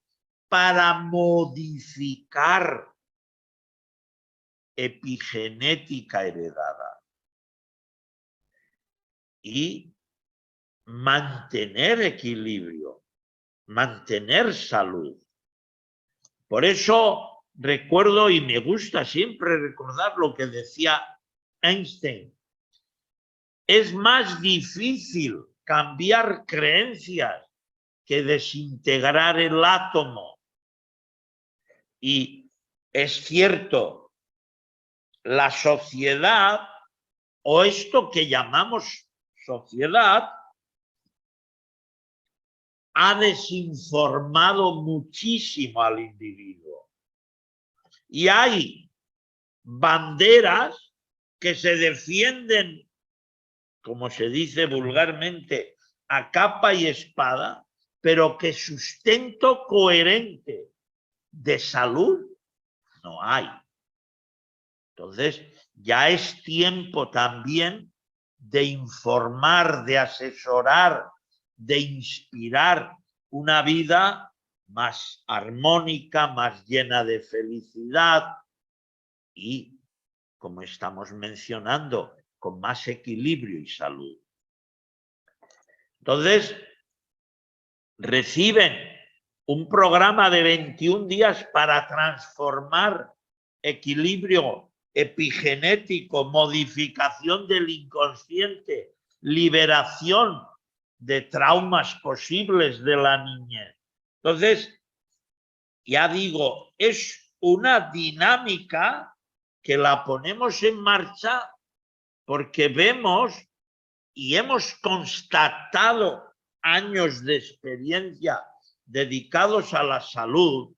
para modificar epigenética heredada y mantener equilibrio, mantener salud. Por eso recuerdo y me gusta siempre recordar lo que decía Einstein. Es más difícil cambiar creencias que desintegrar el átomo. Y es cierto, la sociedad, o esto que llamamos sociedad, ha desinformado muchísimo al individuo. Y hay banderas que se defienden, como se dice vulgarmente, a capa y espada, pero que sustento coherente de salud no hay. Entonces, ya es tiempo también de informar, de asesorar, de inspirar una vida más armónica, más llena de felicidad y, como estamos mencionando, con más equilibrio y salud. Entonces, reciben un programa de 21 días para transformar equilibrio epigenético, modificación del inconsciente, liberación de traumas posibles de la niñez. Entonces, ya digo, es una dinámica que la ponemos en marcha porque vemos y hemos constatado años de experiencia dedicados a la salud,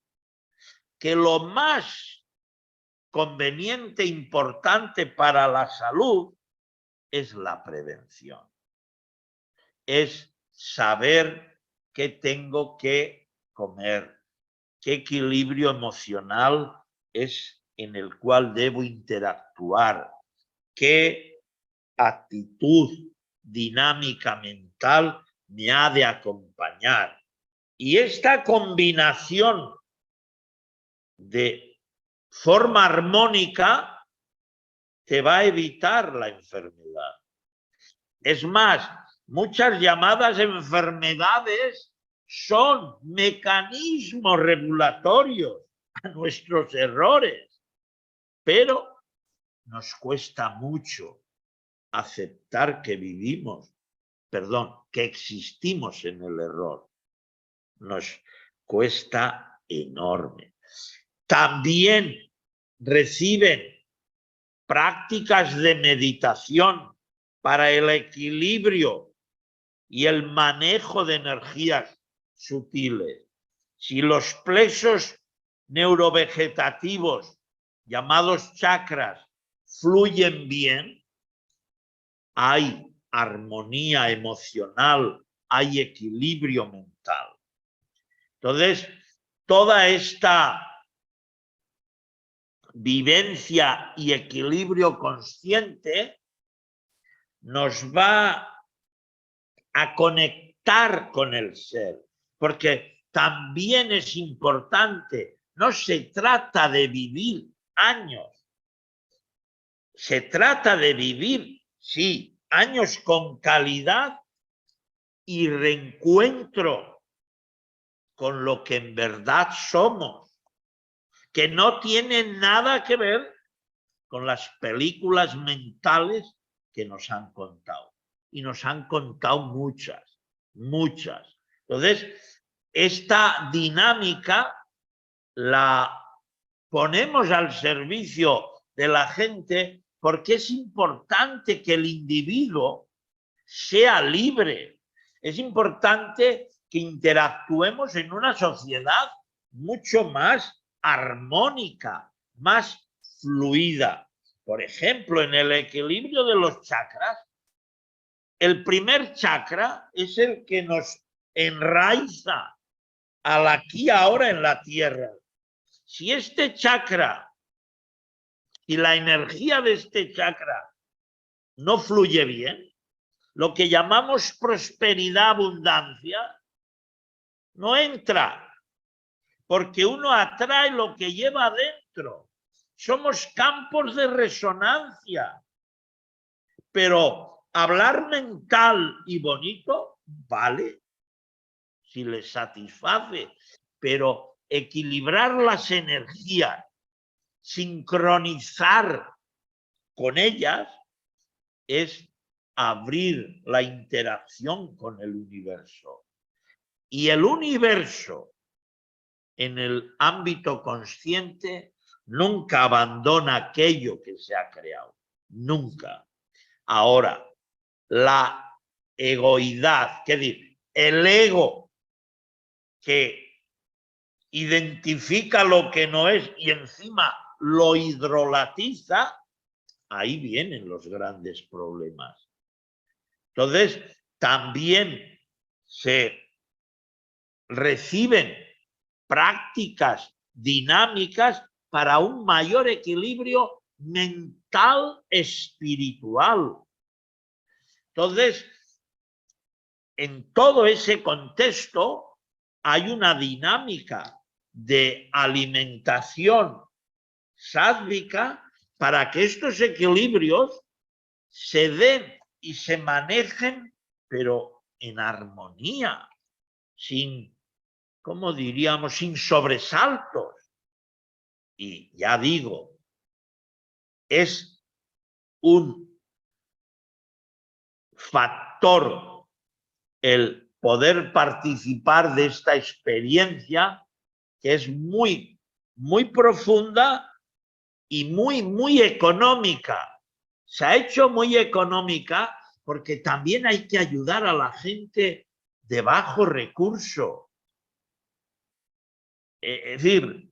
que lo más conveniente, importante para la salud es la prevención. Es saber qué tengo que comer, qué equilibrio emocional es en el cual debo interactuar, qué actitud dinámica mental me ha de acompañar. Y esta combinación de forma armónica te va a evitar la enfermedad. Es más, muchas llamadas enfermedades son mecanismos regulatorios a nuestros errores, pero nos cuesta mucho aceptar que que existimos en el error. Nos cuesta enorme. También reciben prácticas de meditación para el equilibrio y el manejo de energías sutiles. Si los plexos neurovegetativos, llamados chakras, fluyen bien, hay armonía emocional, hay equilibrio mental. Entonces, toda esta vivencia y equilibrio consciente nos va a conectar con el ser, porque también es importante, no se trata de vivir años, se trata de vivir, sí, años con calidad y reencuentro con lo que en verdad somos, que no tiene nada que ver con las películas mentales que nos han contado. y nos han contado muchas, muchas. Entonces, esta dinámica la ponemos al servicio de la gente porque es importante que el individuo sea libre. Es importante que interactuemos en una sociedad mucho más armónica, más fluida. Por ejemplo, en el equilibrio de los chakras, el primer chakra es el que nos enraiza al aquí y ahora en la tierra. Si este chakra y la energía de este chakra no fluye bien, lo que llamamos prosperidad, abundancia, no entra, porque uno atrae lo que lleva adentro. Somos campos de resonancia, pero hablar mental y bonito, vale, si les satisface, pero equilibrar las energías, sincronizar con ellas, es abrir la interacción con el universo. Y el universo, en el ámbito consciente, nunca abandona aquello que se ha creado. Nunca. Ahora, la egoidad, ¿qué decir? El ego que identifica lo que no es y encima lo hidrolatiza, ahí vienen los grandes problemas. Entonces, también se reciben prácticas dinámicas para un mayor equilibrio mental espiritual. Entonces, en todo ese contexto hay una dinámica de alimentación sádvica para que estos equilibrios se den y se manejen, pero en armonía, sin, ¿cómo diríamos?, sin sobresaltos. Y ya digo, es un factor el poder participar de esta experiencia que es muy, muy profunda y muy, muy económica. Se ha hecho muy económica porque también hay que ayudar a la gente de bajo recurso. Es decir,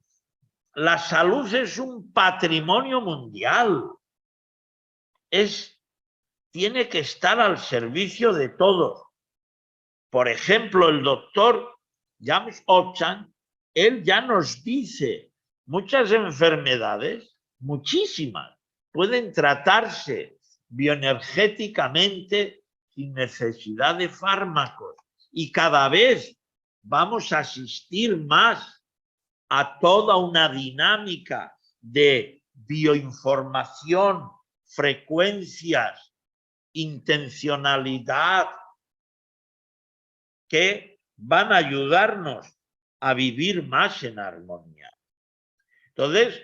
la salud es un patrimonio mundial. Tiene que estar al servicio de todos. Por ejemplo, el doctor James Ochan, él ya nos dice, muchas enfermedades, muchísimas, pueden tratarse bioenergéticamente sin necesidad de fármacos. Y cada vez vamos a asistir más a toda una dinámica de bioinformación, frecuencias, intencionalidad, que van a ayudarnos a vivir más en armonía. Entonces,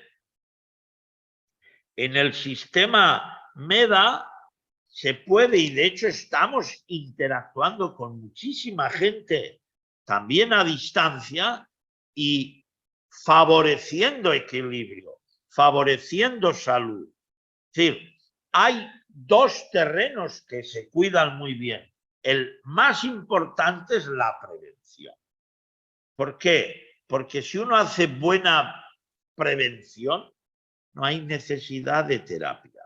en el sistema MEDA se puede, y de hecho estamos interactuando con muchísima gente también a distancia y favoreciendo equilibrio, favoreciendo salud. Es decir, hay dos terrenos que se cuidan muy bien. El más importante es la prevención. ¿Por qué? Porque si uno hace buena prevención, no hay necesidad de terapia.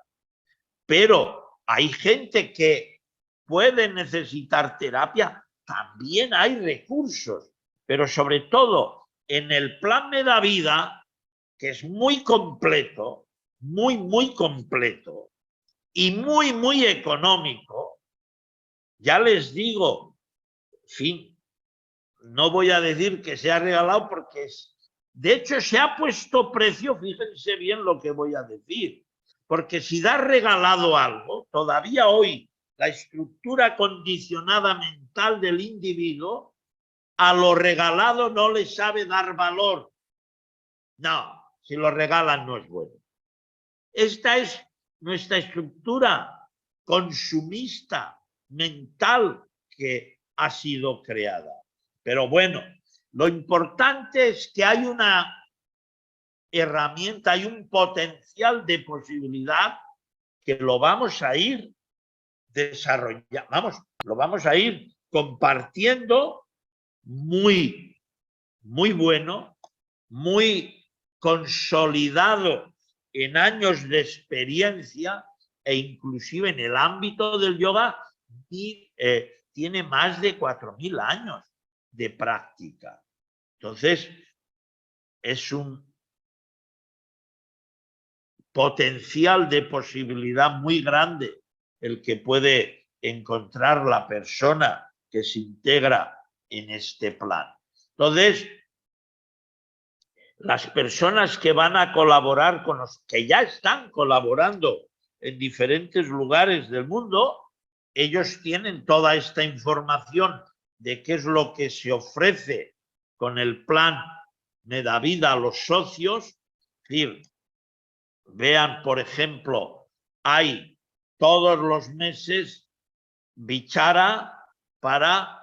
Pero hay gente que puede necesitar terapia, también hay recursos, pero sobre todo en el plan Medavida, que es muy completo, muy, muy completo y muy, muy económico. Ya les digo, en fin, no voy a decir que se ha regalado porque de hecho se ha puesto precio, fíjense bien lo que voy a decir, porque si da regalado algo, todavía hoy la estructura condicionada mental del individuo a lo regalado no le sabe dar valor. No, si lo regalan no es bueno. Esta es nuestra estructura consumista, mental que ha sido creada. Pero bueno, lo importante es que hay una herramienta, hay un potencial de posibilidad que lo vamos a ir desarrollando, lo vamos a ir compartiendo muy bueno, muy consolidado en años de experiencia e inclusive en el ámbito del yoga y, tiene más de 4.000 años de práctica. Entonces, es un potencial de posibilidad muy grande el que puede encontrar la persona que se integra en este plan. Entonces, las personas que van a colaborar con los que ya están colaborando en diferentes lugares del mundo, ellos tienen toda esta información de qué es lo que se ofrece con el plan Me da Vida a los socios. Es decir, vean, por ejemplo, hay todos los meses bichara para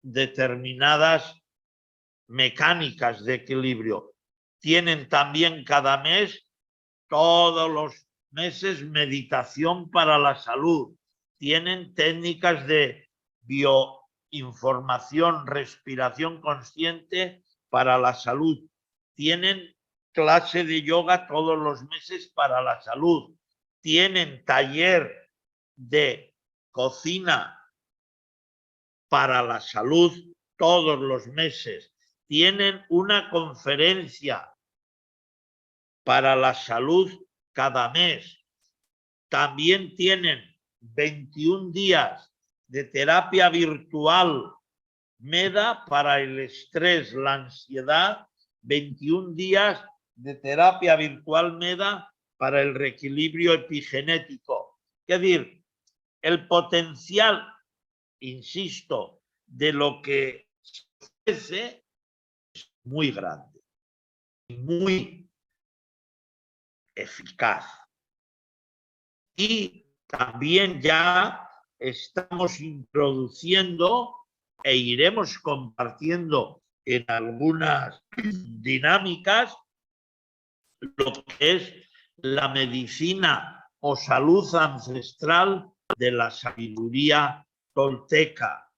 determinadas mecánicas de equilibrio. Tienen también cada mes, todos los meses, meditación para la salud. Tienen técnicas de bioinformación, respiración consciente para la salud. Tienen clase de yoga todos los meses para la salud. Tienen taller de cocina para la salud todos los meses. Tienen una conferencia para la salud cada mes. También tienen 21 días de terapia virtual MEDA para el estrés, la ansiedad, 21 días de terapia virtual MEDA para el reequilibrio epigenético. Es decir, el potencial, insisto, de lo que se ofrece es muy grande, muy eficaz. Y también ya estamos introduciendo e iremos compartiendo en algunas dinámicas lo que es la medicina o salud ancestral de la sabiduría tolteca.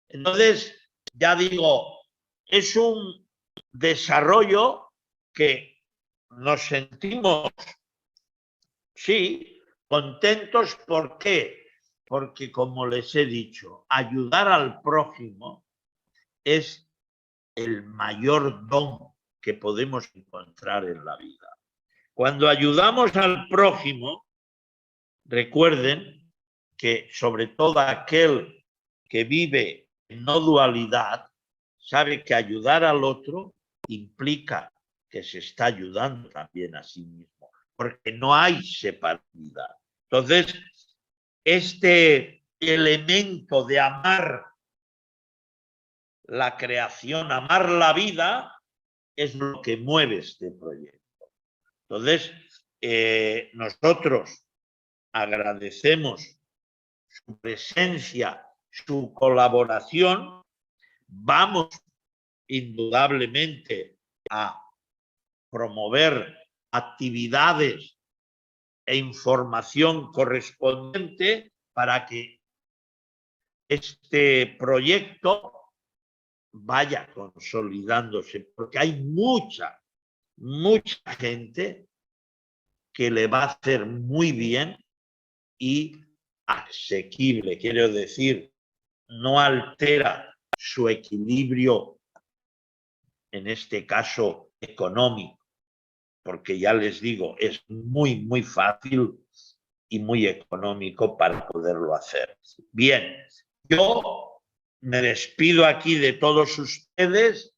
Entonces, ya digo, es un desarrollo que nos sentimos, sí, contentos. ¿Por qué? Porque, como les he dicho, ayudar al prójimo es el mayor don que podemos encontrar en la vida. Cuando ayudamos al prójimo, recuerden que sobre todo aquel que vive en no dualidad, sabe que ayudar al otro implica que se está ayudando también a sí mismo, porque no hay separabilidad. Entonces, este elemento de amar la creación, amar la vida, es lo que mueve este proyecto. Entonces, nosotros agradecemos su presencia, su colaboración. Vamos indudablemente a promover actividades e información correspondiente para que este proyecto vaya consolidándose, porque hay mucha gente que le va a hacer muy bien y asequible, quiero decir, no altera su equilibrio, en este caso económico, porque ya les digo, es muy fácil y muy económico para poderlo hacer. Bien, yo me despido aquí de todos ustedes.